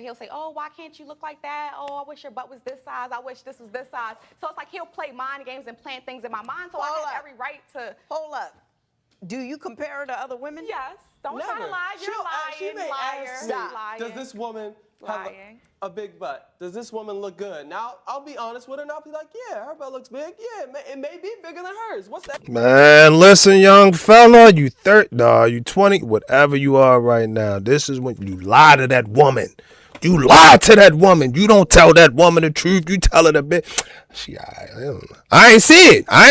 He'll say, oh, why can't you look like that? Oh, I wish your butt was this size. I wish this was this size. So it's like he'll play mind games and plant things in my mind. So I have every right to. Hold up. Do you compare her to other women? Yes. Don't try to lie. You're lying, liar. Does this woman have a big butt? Does this woman look good? Now, I'll be honest with her and I'll be like, yeah, her butt looks big. Yeah, it may be bigger than hers. What's that? Man, listen, young fella, you 20, whatever you are right now. This is when you lie to that woman. You lie to that woman. You don't tell that woman the truth. You tell her the bit. I ain't see it. I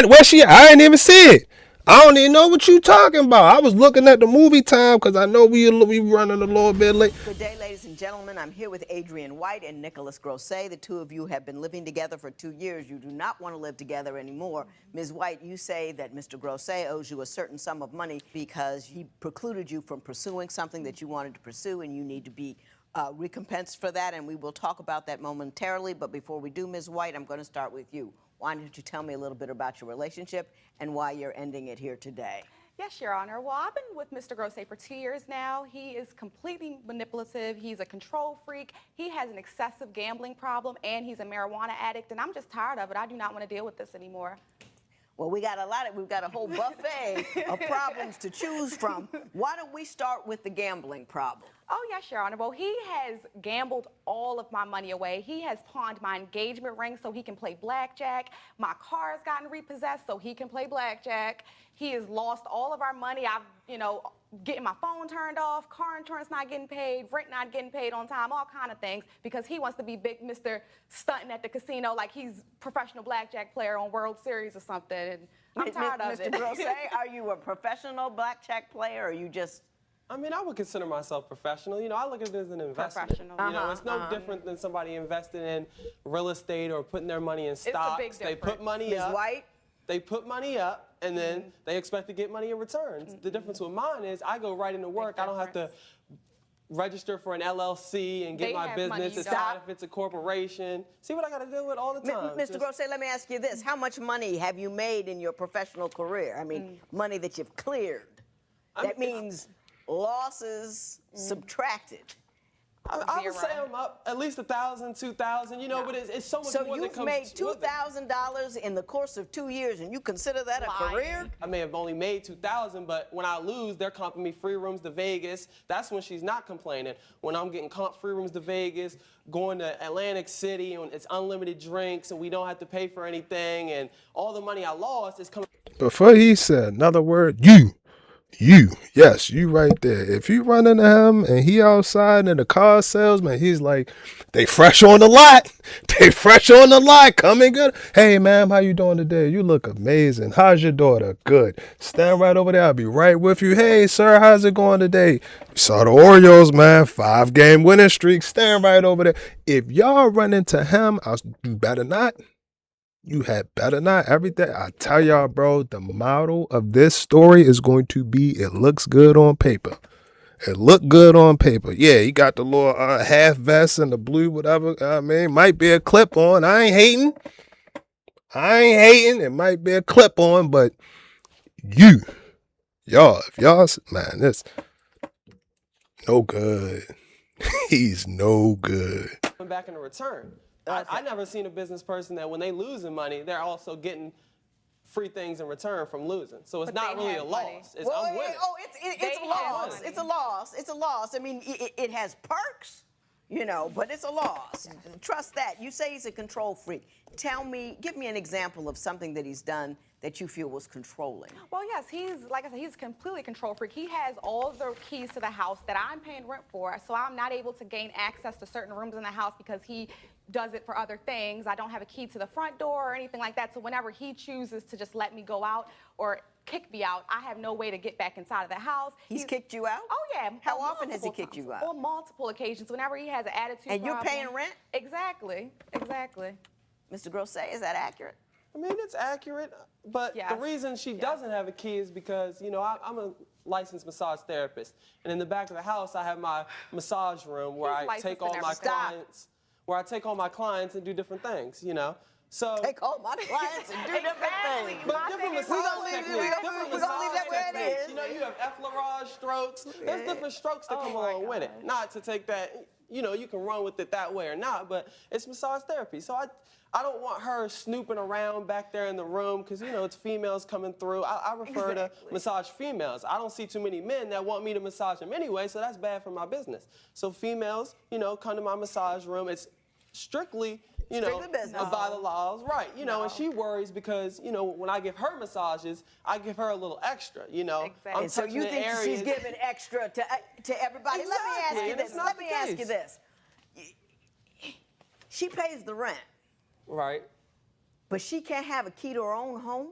ain't even see it. I don't even know what you talking about. I was looking at the movie time because I know we running a little bit late. Good day, ladies and gentlemen. I'm here with Adrienne White and Nicholas Grosset. The two of you have been living together for 2 years. You do not want to live together anymore. Ms. White, you say that Mr. Grosset owes you a certain sum of money because he precluded you from pursuing something that you wanted to pursue, and you need to be recompensed for that, and we will talk about that momentarily. But before we do, Ms. White, I'm going to start with you. Why don't you tell me a little bit about your relationship and why you're ending it here today? Yes, Your Honor. Well, I've been with Mr. Grosset for 2 years now. He is completely manipulative. He's a control freak. He has an excessive gambling problem, and he's a marijuana addict, and I'm just tired of it. I do not want to deal with this anymore. Well, we've got a whole buffet of problems to choose from. Why don't we start with the gambling problem? Oh, yes, Your Honor. Well, he has gambled all of my money away. He has pawned my engagement ring so he can play blackjack. My car has gotten repossessed so he can play blackjack. He has lost all of our money. I've, getting my phone turned off, car insurance not getting paid, rent not getting paid on time, all kind of things, because he wants to be big Mr. Stunting at the casino like he's professional blackjack player on World Series or something. And I'm tired of it. Mr. Grosset, are you a professional blackjack player, or are you just... I mean, I would consider myself professional. I look at it as an investment. Professional. It's no different than somebody investing in real estate or putting their money in stocks. It's a big they put money up. Ms. White? They put money up, and then they expect to get money in return. The difference with mine is I go right into work. I don't have to register for an LLC and get my business. It's not if it's a corporation. See what I got to deal with all the time. Mr. Grosset, let me ask you this. How much money have you made in your professional career? I mean, money that you've cleared. That means losses subtracted. I would say I'm up at least 1,000, 2,000, but it's so much more that comes with it. So you've made $2,000 in the course of 2 years, and you consider that a career? I may have only made 2,000, but when I lose, they're comping me free rooms to Vegas. That's when she's not complaining. When I'm getting comped free rooms to Vegas, going to Atlantic City, and it's unlimited drinks, and we don't have to pay for anything, and all the money I lost is coming. Before he said another word, yes, you right there. If you run into him and he outside and the car salesman, he's like, they fresh on the lot. They fresh on the lot. Coming good. Hey, ma'am, how you doing today? You look amazing. How's your daughter? Good. Stand right over there. I'll be right with you. Hey, sir, how's it going today? Saw the Orioles, man. 5-game winning streak. Stand right over there. If y'all run into him, you better not. You had better not. Everything I tell y'all, bro, the model of this story is going to be, it looks good on paper. It looked good on paper. Yeah, he got the little half vest and the blue, whatever. I mean, might be a clip on. I ain't hating. It might be a clip on, but y'all, man, this no good. He's no good. Back in the return. I never seen a business person that when they losing money, they're also getting free things in return from losing. So it's not really a loss. It's I'm winning. It's a loss. It's a loss. It's a loss. I mean, it has perks, but it's a loss. Trust that. You say he's a control freak. Give me an example of something that he's done that you feel was controlling. Well, yes, like I said, he's a completely control freak. He has all the keys to the house that I'm paying rent for, so I'm not able to gain access to certain rooms in the house because he does it for other things. I don't have a key to the front door or anything like that, so whenever he chooses to just let me go out or kick me out, I have no way to get back inside of the house. He's kicked you out? Oh, yeah. How often has he kicked you out? On multiple occasions, whenever he has an attitude problem. And you're paying rent? Exactly. Mr. Grosset, is that accurate? I mean, it's accurate, but the reason she doesn't have a key is because, I'm a licensed massage therapist. And in the back of the house, I have my massage room where I take all my clients and do different things, So take all my clients and do different things. But different massage techniques. We're going to leave that where it is. You have effleurage strokes. There's different strokes that come along with it. Not to take that. you know, you can run with it that way or not, but it's massage therapy. So I don't want her snooping around back there in the room because, you know, it's females coming through. I refer to massage females. I don't see too many men that want me to massage them anyway, so that's bad for my business. So females, you know, come to my massage room. It's strictly, you know, by the laws, right? You know, and she worries because, you know, when I give her massages, I give her a little extra, you know. Exactly. And so you think she's giving extra to everybody? Exactly. Let me ask you this. She pays the rent. Right. But she can't have a key to her own home?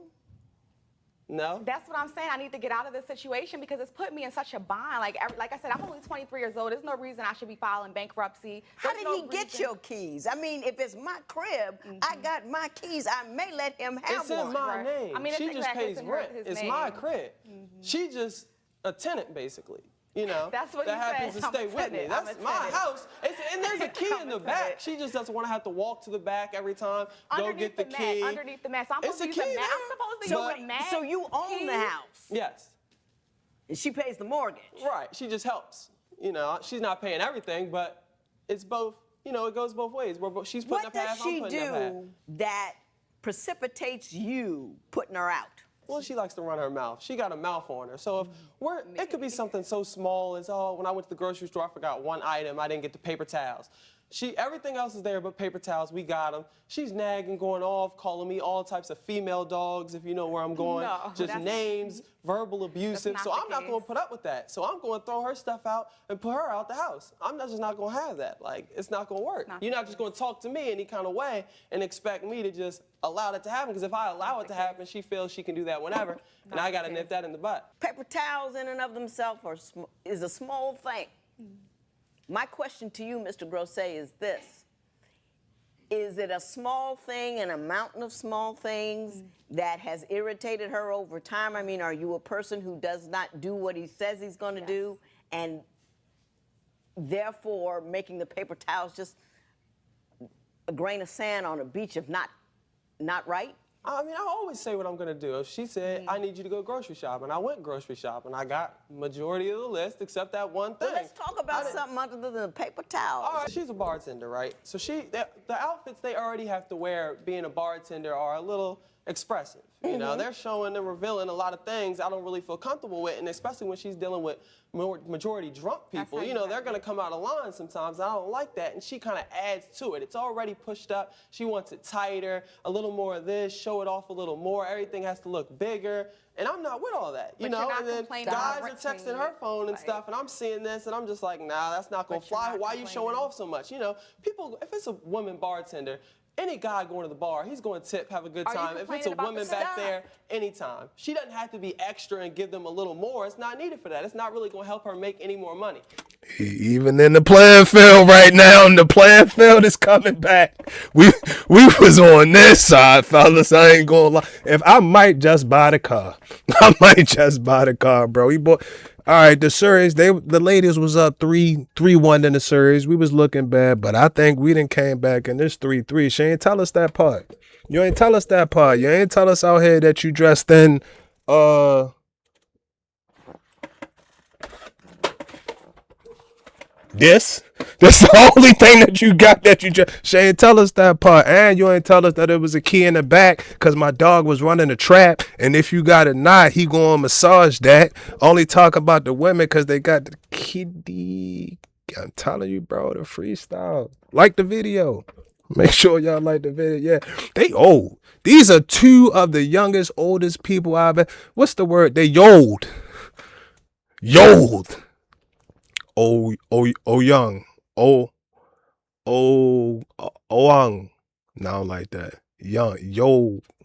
No. That's what I'm saying. I need to get out of this situation because it's put me in such a bind. Like I said, I'm only 23 years old. There's no reason I should be filing bankruptcy. How did he get your keys? I mean, if it's my crib, I got my keys. I may let him have It's one. in my name. I mean, she just pays rent. It's my crib. She just a tenant, basically. You know, that's what that happens said. to stay with me. That's my house. And there's a key in the back. She just doesn't want to have to walk to the back every time, go get the key. Underneath the mat. So I'm supposed to use the mat. I'm supposed to use the mat. So you own the house? Yes. And she pays the mortgage? Right. She just helps. You know, she's not paying everything, but it's both, you know, it goes both ways. She's putting up half, I'm putting up half. What does she do that precipitates you putting her out? Well, she likes to run her mouth. She got a mouth on her. So if it could be something so small as, oh, when I went to the grocery store, I forgot one item. I didn't get the paper towels. Everything else is there but paper towels. We got them. She's nagging, going off, calling me all types of female dogs, if you know where I'm going. No, just names, verbal abusive. So I'm not going to put up with that. So I'm going to throw her stuff out and put her out the house. I'm just not going to have that. Like, it's not going to work. You're not just going to talk to me any kind of way and expect me to just allow that to happen. Because if I allow it to happen, she feels she can do that whenever. And I got to nip that in the butt. Paper towels in and of themselves is a small thing. My question to you, Mr. Grosset, is this. Is it a small thing, an mountain of small things that has irritated her over time? I mean, are you a person who does not do what he says he's going to do and therefore making the paper towels just a grain of sand on a beach of not right? I mean, I always say what I'm going to do. If she said, I need you to go grocery shopping, I went grocery shopping. I got majority of the list except that one thing. Well, let's talk about something other than the paper towels. All right, she's a bartender, right? So the outfits they already have to wear being a bartender are a little expressive. You know, they're showing and revealing a lot of things I don't really feel comfortable with, and especially when she's dealing with majority drunk people. You know, they're going to come out of line sometimes. I don't like that, and she kind of adds to it. It's already pushed up. She wants it tighter, a little more of this, show it off a little more. Everything has to look bigger, and I'm not with all that. You know, and then guys are texting her phone and stuff, and I'm seeing this, and I'm just like, nah, that's not going to fly. Why are you showing off so much? You know, people, if it's a woman bartender, any guy going to the bar, he's going to tip, have a good time. If it's a woman back there, anytime. She doesn't have to be extra and give them a little more. It's not needed for that. It's not really going to help her make any more money. Even in the playing field right now, and the playing field is coming back. We was on this side, fellas. I ain't gonna lie. If I might just buy the car. I might just buy the car, bro. All right, the series, the ladies was up 3-1 in the series. We was looking bad, but I think we done came back in this 3-3. She ain't tell us that part. You ain't tell us that part. You ain't tell us out here that you dressed in this the only thing that you got that you just. She ain't tell us that part. And you ain't tell us that it was a key in the back because my dog was running a trap. And if you got a knot, he gonna massage that. Only talk about the women because they got the kitty. I'm telling you, bro, the freestyle. Like the video. Make sure y'all like the video. Yeah, they old. These are two of the youngest, oldest people I've ever. What's the word? They yold. Yold. Young. Oang. No, like that. Young.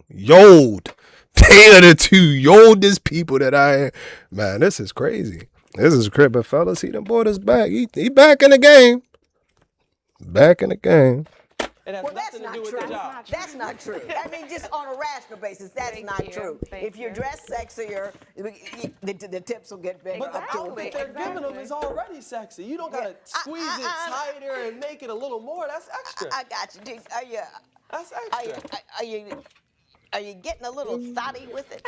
Yold. They are the two yoldest people that I. Man, this is crazy. This is crippin', fellas. He done brought us back. He back in the game. Back in the game. Well, that's not true. That's not true. I mean, just on a rational basis, that's not true. If you dress sexier, the tips will get bigger. But the outfit they're giving them is already sexy. You don't gotta squeeze it tighter and make it a little more. That's extra. I got you. That's extra. Are you getting a little thotty with it?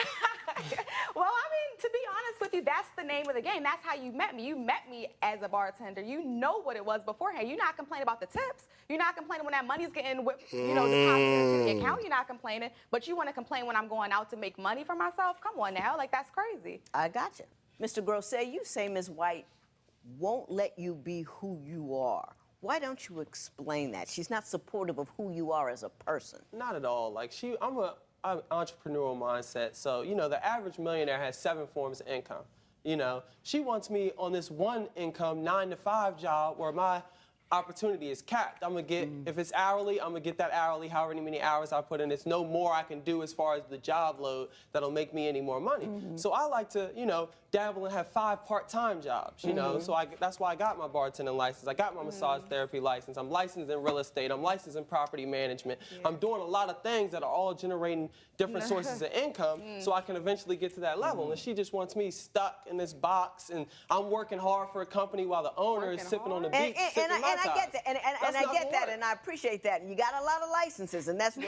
Well, I mean, to be honest with you, that's the name of the game. That's how you met me. You met me as a bartender. You know what it was beforehand. You're not complaining about the tips. You're not complaining when that money's getting, deposited into the account. You're not complaining. But you want to complain when I'm going out to make money for myself? Come on now. Like, that's crazy. I got you. Mr. Grosset, you say Ms. White won't let you be who you are. Why don't you explain that? She's not supportive of who you are as a person. Not at all. Like I'm an entrepreneurial mindset. So, the average millionaire has 7 forms of income. She wants me on this one income 9-to-5 job where my opportunity is capped. I'm gonna get, if it's hourly, I'm gonna get that hourly, however many hours I put in. It's no more I can do as far as the job load that'll make me any more money. So I like to, dabble and have 5 part-time jobs, so that's why I got my bartending license. I got my massage therapy license. I'm licensed in real estate. I'm licensed in property management. I'm doing a lot of things that are all generating different sources of income so I can eventually get to that level. And she just wants me stuck in this box, and I'm working hard for a company while the owner is sipping on the beach. And I get that, and I get that, and I appreciate that. And you got a lot of licenses, and that's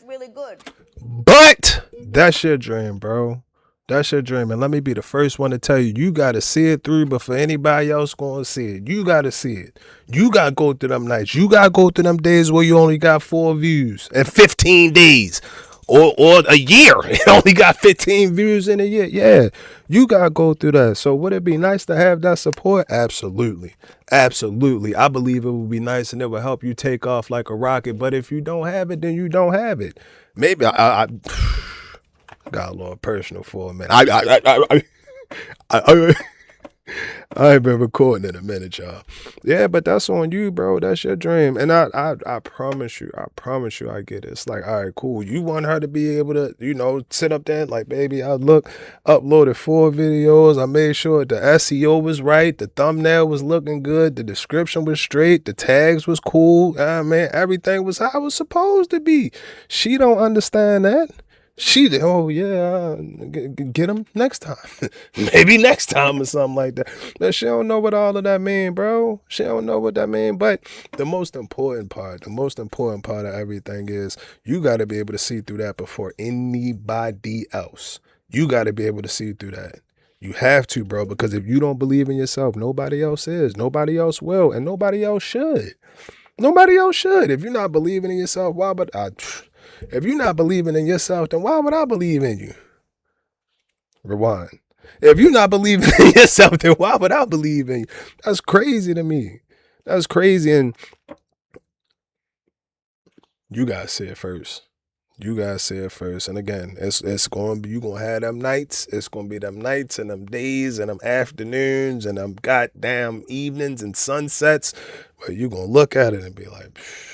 really good. But that's your dream, bro. That's your dream. And let me be the first one to tell you, you got to see it through before anybody else going to see it. You got to see it. You got to go through them nights. You got to go through them days where you only got 4 views in 15 days. Or a year. It only got 15 views in a year. Yeah, you got to go through that. So would it be nice to have that support? Absolutely. Absolutely. I believe it would be nice and it would help you take off like a rocket. But if you don't have it, then you don't have it. Maybe I got a little personal for a minute. I ain't been recording in a minute, y'all. Yeah, but that's on you, bro. That's your dream. And I promise you, I get it. It's like, all right, cool. You want her to be able to, sit up there like, baby, uploaded 4 videos. I made sure the SEO was right. The thumbnail was looking good. The description was straight. The tags was cool. Man, everything was how it was supposed to be. She don't understand that. Get him next time. Maybe next time or something like that. But she don't know what all of that mean, bro. She don't know what that mean. But the most important part of everything is you got to be able to see through that before anybody else. You got to be able to see through that. You have to, bro, because if you don't believe in yourself, nobody else is. Nobody else will, and nobody else should. Nobody else should. If you're not believing in yourself, why would I? If you're not believing in yourself, then why would I believe in you? Rewind. If you're not believing in yourself, then why would I believe in you? That's crazy to me. That's crazy. And you guys say it first. You guys say it first. And again, it's going to be, you're going to have them nights. It's going to be them nights and them days and them afternoons and them goddamn evenings and sunsets where you're going to look at it and be like, phew.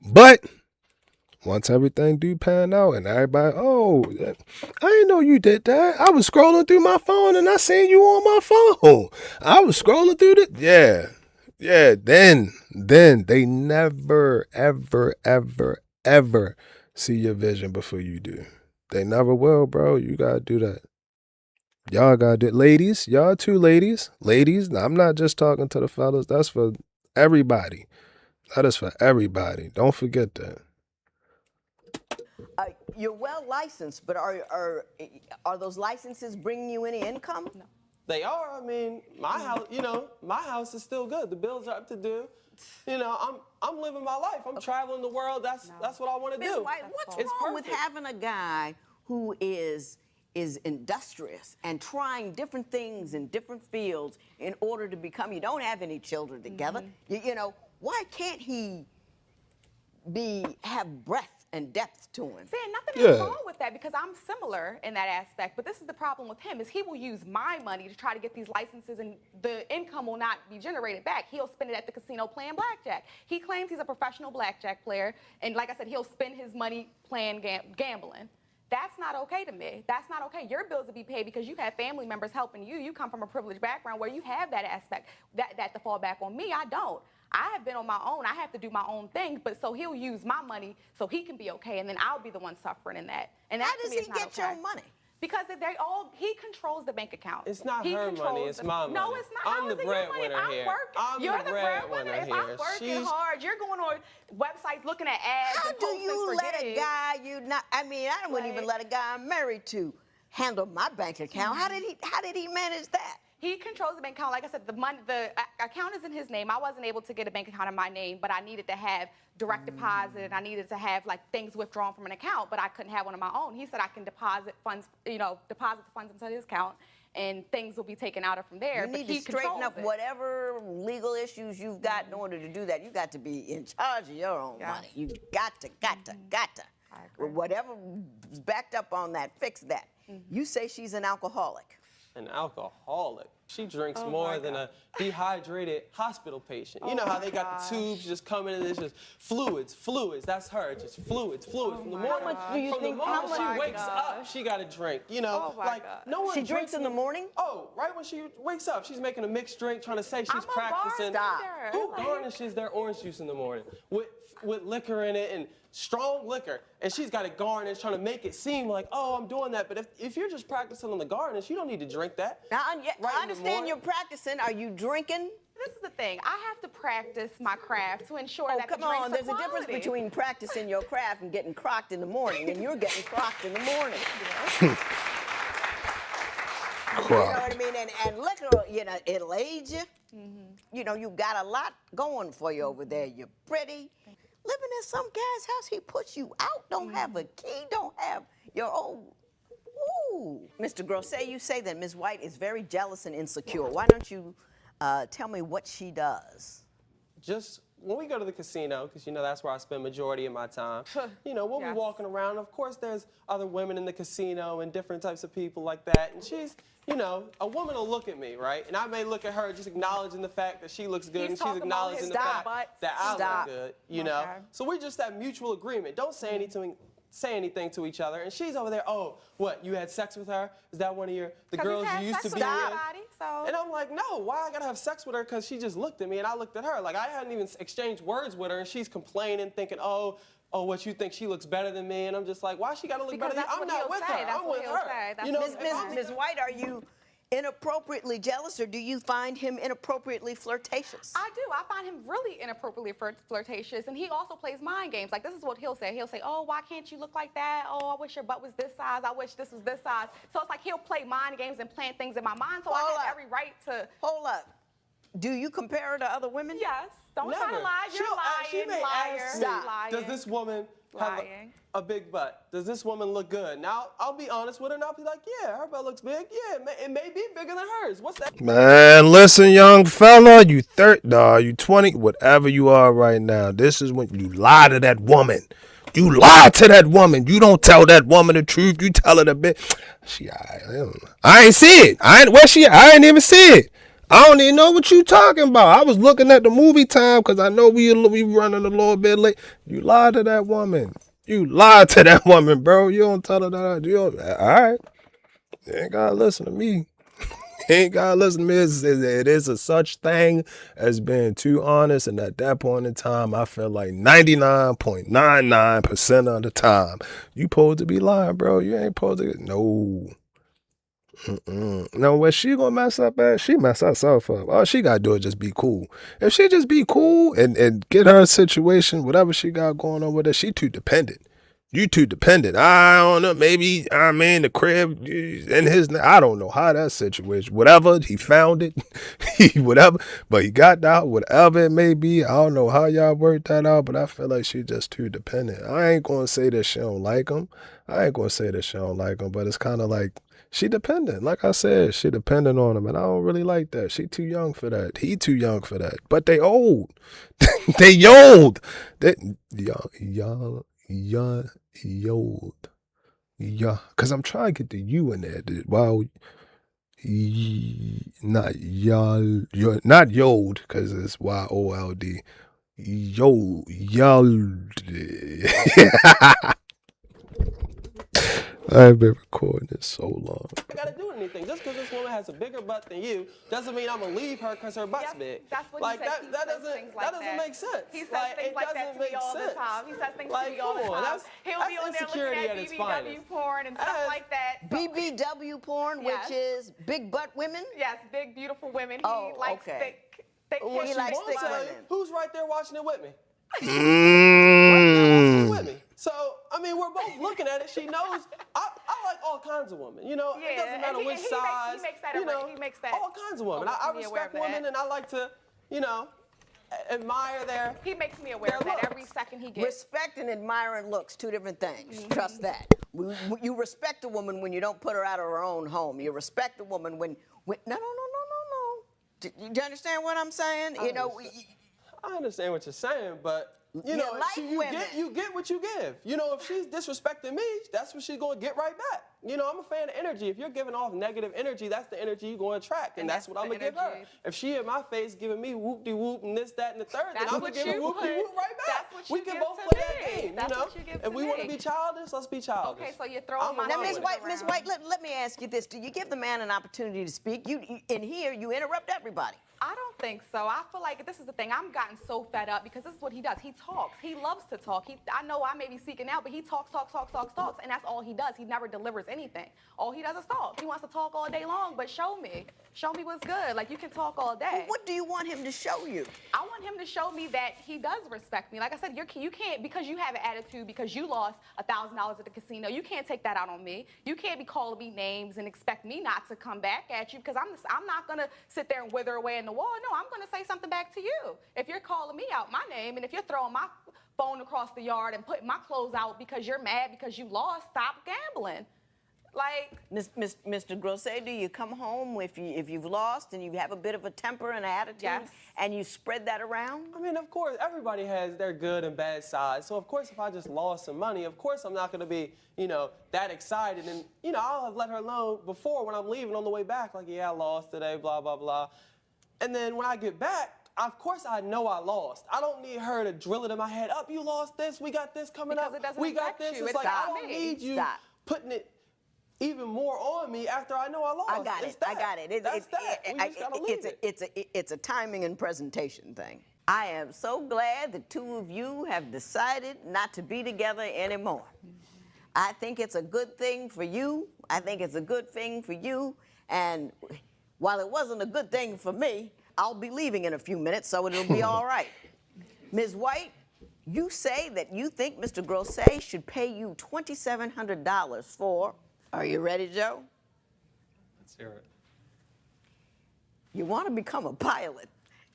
But once everything do pan out and everybody, I didn't know you did that. I was scrolling through my phone and I seen you on my phone. I was scrolling through the, yeah. Then they never, ever, ever, ever see your vision before you do. They never will, bro. You gotta do that. Y'all gotta do it. Ladies, y'all too, ladies. Ladies, I'm not just talking to the fellas. That's for everybody. That is for everybody. Don't forget that. You're well licensed, but are those licenses bringing you any income? No. They are. I mean, my house is still good. The bills are up to due. I'm living my life. I'm traveling the world. That's what I want to do. What's wrong with having a guy who is industrious and trying different things in different fields in order to become? You don't have any children together. Why can't he have breadth and depth to him? See, nothing is wrong with that because I'm similar in that aspect. But this is the problem with him is he will use my money to try to get these licenses and the income will not be generated back. He'll spend it at the casino playing blackjack. He claims he's a professional blackjack player. And like I said, he'll spend his money playing gambling. That's not okay to me. That's not okay. Your bills will be paid because you have family members helping you. You come from a privileged background where you have that aspect that to fall back on. Me, I don't. I have been on my own. I have to do my own thing, but so he'll use my money so he can be okay, and then I'll be the one suffering in that. And that How does he get your money? Because he controls the bank account. It's not He her money, controls it's my money. No, it's not. I'm How the is it your money? breadwinner here. I'm You're the the breadwinner. If breadwinner I'm working here. hard, you're going on websites looking at ads How and do postings you for let a gigs. guy I wouldn't even let a guy I'm married to handle my bank account. How did he manage that? He controls the bank account. Like I said, the account is in his name. I wasn't able to get a bank account in my name, but I needed to have direct deposit, and I needed to have like things withdrawn from an account, but I couldn't have one of my own. He said I can deposit the funds into his account, and things will be taken out of from there. You need to straighten up whatever legal issues you've got in order to do that. You got to be in charge of your own money. You got to. Whatever's backed up on that, fix that. You say she's an alcoholic. An alcoholic. She drinks more than a dehydrated hospital patient. You know how they got the tubes just coming in, it's just fluids. That's her, just fluids. From the morning, How much do you think? How much she wakes up, she got to drink. You know, no one She drinks in the morning? Oh, right when she wakes up, she's making a mixed drink, trying to say she's practicing. Bartender. Who garnishes their orange juice in the morning with liquor in it and strong liquor, and she's got it garnished, trying to make it seem like, oh, I'm doing that. But if you're just practicing on the garnish, you don't need to drink that. Now, I understand you're practicing. Are you drinking? This is the thing. I have to practice my craft to ensure that come the drinks on. are There's a difference quality. between practicing your craft and getting crocked in the morning, and you're getting crocked in the morning. You know what I mean? And liquor, it'll age you. You know, you got a lot going for you over there. You're pretty. Living in some guy's house, he puts you out, don't have a key, don't have your own. Ooh. Mr. Grosset, you say that Ms. White is very jealous and insecure. Why don't you tell me what she does? Just when we go to the casino, because that's where I spend majority of my time, we'll be walking around. Of course, there's other women in the casino and different types of people like that. And she's, a woman will look at me, right? And I may look at her just acknowledging the fact that she looks good, and she's acknowledging the fact that I look good, So we're just at mutual agreement. Don't say anything to each other. And she's over there, oh, what, you had sex with her? Is that one of the girls you used to be with? And I'm like, no, why I gotta have sex with her? Because she just looked at me and I looked at her. Like, I hadn't even exchanged words with her, and she's complaining, thinking, oh, what, you think she looks better than me? And I'm just like, why she gotta look better than me? I'm not with her, I'm with her. Ms. White, are you inappropriately jealous, or do you find him inappropriately flirtatious? I do. I find him really inappropriately flirtatious, and he also plays mind games. Like, this is what he'll say. He'll say, oh, why can't you look like that? Oh, I wish your butt was this size. I wish this was this size. So it's like he'll play mind games and plant things in my mind, so I have every right to... Hold up. Do you compare her to other women? Yes. Don't try to lie. You're lying. She may ask me, does this woman have a big butt? Does this woman look good? Now, I'll be honest with her, and I'll be like, yeah, her butt looks big. Yeah, it may be bigger than hers. What's that? Man, listen, young fella, you 20, whatever you are right now, this is when you lie to that woman. You lie to that woman. You don't tell that woman the truth. You tell her the bit. I ain't see it. Where she at? I ain't even see it. I don't even know what you talking about. I was looking at the movie time because I know we running a little bit late. You lied to that woman. You lied to that woman, bro. You don't tell her that. All right. You ain't got to listen to me. You ain't got to listen to me. It is a such thing as being too honest. And at that point in time, I feel like 99.99% of the time, you supposed to be lying, bro. You ain't supposed to. No. No, where she gonna mess up at? She mess herself up. All she gotta do is just be cool. If she just be cool and get her situation, whatever she got going on with her, she too dependent. You too dependent. I don't know. Maybe the crib in his. I don't know how that situation. Whatever he found it, whatever. But he got out. Whatever it may be. I don't know how y'all worked that out. But I feel like she just too dependent. I ain't gonna say that she don't like him. But it's kind of like. She dependent. Like I said, she dependent on him, and I don't really like that. She too young for that. He too young for that. But they old. They old. Old. Yeah. Because I'm trying to get the U in there. Wow. Not y'all. Not yold, because it's Y-O-L-D. Yold. I've been recording this so long. I gotta do anything. Just because this woman has a bigger butt than you doesn't mean I'm gonna leave her because her butt's big. That's what like he says. that doesn't make sense. He says things like that to me all the time. He says things to me all the time. He'll be on there looking at BBW porn and stuff like that. BBW porn, which is big butt women? Yes, big, beautiful women. He likes thick When he likes thick women. women. Who's right there watching it with me? With me. So, I mean, we're both looking at it. She knows I like all kinds of women. You know, it doesn't matter which size. He makes that all kinds of women. I respect women, and I like to, admire their. He makes me aware of that every second he gets. Respect and admiring looks, two different things. Trust that. You respect a woman when you don't put her out of her own home. You respect a woman when no. Do you understand what I'm saying? I understand what you're saying, but you get what you give. If she's disrespecting me, that's what she's going to get right back. I'm a fan of energy. If you're giving off negative energy, that's the energy you're going to attract, and that's what I'm going to give her. If she in my face giving me whoop-de-whoop and this, that, and the third, then I'm going to give her whoop-de-whoop right back. We can both play that game, If we want to be childish, let's be childish. Okay, so you're throwing my Now, Ms. White, let me ask you this. Do you give the man an opportunity to speak? In here, you interrupt everybody. I don't think so. I feel like this is the thing. I'm gotten so fed up because this is what he does. He talks. He loves to talk. I know I may be speaking out, but he talks, and that's all he does. He never delivers anything. All he does is talk. He wants to talk all day long, but show me. Show me what's good. Like, you can talk all day. Well, what do you want him to show you? I want him to show me that he does respect me. Like I said, you can't, because you have an attitude, because you lost $1,000 at the casino, you can't take that out on me. You can't be calling me names and expect me not to come back at you, because I'm not going to sit there and wither away in the wall. No, I'm going to say something back to you. If you're calling me out my name, and if you're throwing my phone across the yard and putting my clothes out because you're mad because you lost, stop gambling. Like, Mr. Grosset, do you come home if you've lost and you have a bit of a temper and attitude, and you spread that around? I mean, of course, everybody has their good and bad sides. So, of course, if I just lost some money, of course I'm not going to be, that excited. And, I'll have let her know before when I'm leaving on the way back, like, yeah, I lost today, blah, blah, blah. And then when I get back, of course I know I lost. I don't need her to drill it in my head. Up, you lost this. We got this coming up. We got this. It's like, I don't need you putting it even more on me after I know I lost. I got it. It's a timing and presentation thing. I am so glad the two of you have decided not to be together anymore. I think it's a good thing for you. I think it's a good thing for you. And while it wasn't a good thing for me, I'll be leaving in a few minutes, so it'll be all right. Ms. White, you say that you think Mr. Grosset should pay you $2,700 for, are you ready, Joe? Let's hear it. You want to become a pilot.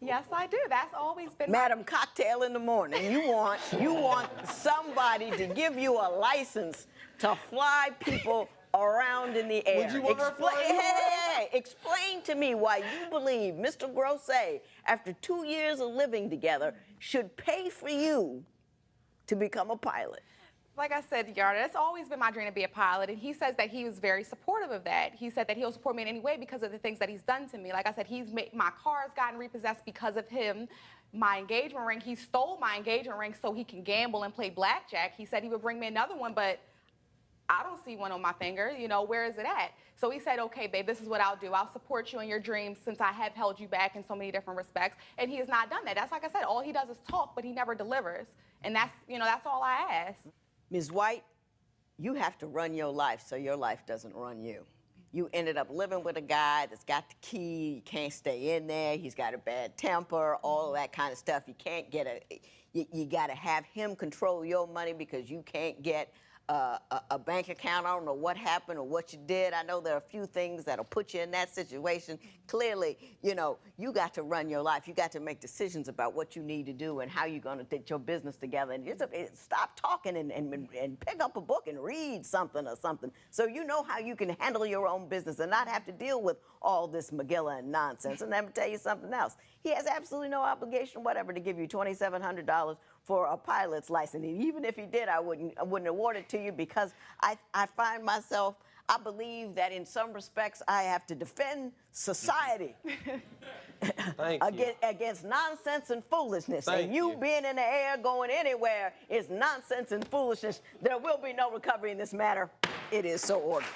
yes, I do. That's always been Madam Cocktail in the morning. You want somebody to give you a license to fly people around in the air. Would you want her flying? Hey, explain to me why you believe Mr. Grosset, after 2 years of living together, should pay for you to become a pilot. Like I said, Yarda, it's always been my dream to be a pilot, and he says that he was very supportive of that. He said that he'll support me in any way because of the things that he's done to me. Like I said, my car's gotten repossessed because of him. My engagement ring, he stole my engagement ring so he can gamble and play blackjack. He said he would bring me another one, but I don't see one on my finger. Where is it at? So he said, okay, babe, this is what I'll do. I'll support you in your dreams since I have held you back in so many different respects. And he has not done that. That's, like I said, all he does is talk, but he never delivers. And that's all I ask. Ms. White, you have to run your life so your life doesn't run you. You ended up living with a guy that's got the key. You can't stay in there. He's got a bad temper, all of that kind of stuff. You can't get you got to have him control your money because you can't get a bank account. I don't know what happened or what you did. I know there are a few things that'll put you in that situation. Clearly, you got to run your life. You got to make decisions about what you need to do and how you're going to get your business together. And stop talking and pick up a book and read something or something so you know how you can handle your own business and not have to deal with all this McGilla and nonsense. And let me tell you something else. He has absolutely no obligation whatever to give you $2,700 for a pilot's license. And even if he did, I wouldn't award it to you because I find myself, I believe that in some respects I have to defend society against nonsense and foolishness. And you being in the air going anywhere is nonsense and foolishness. There will be no recovery in this matter. It is so ordered.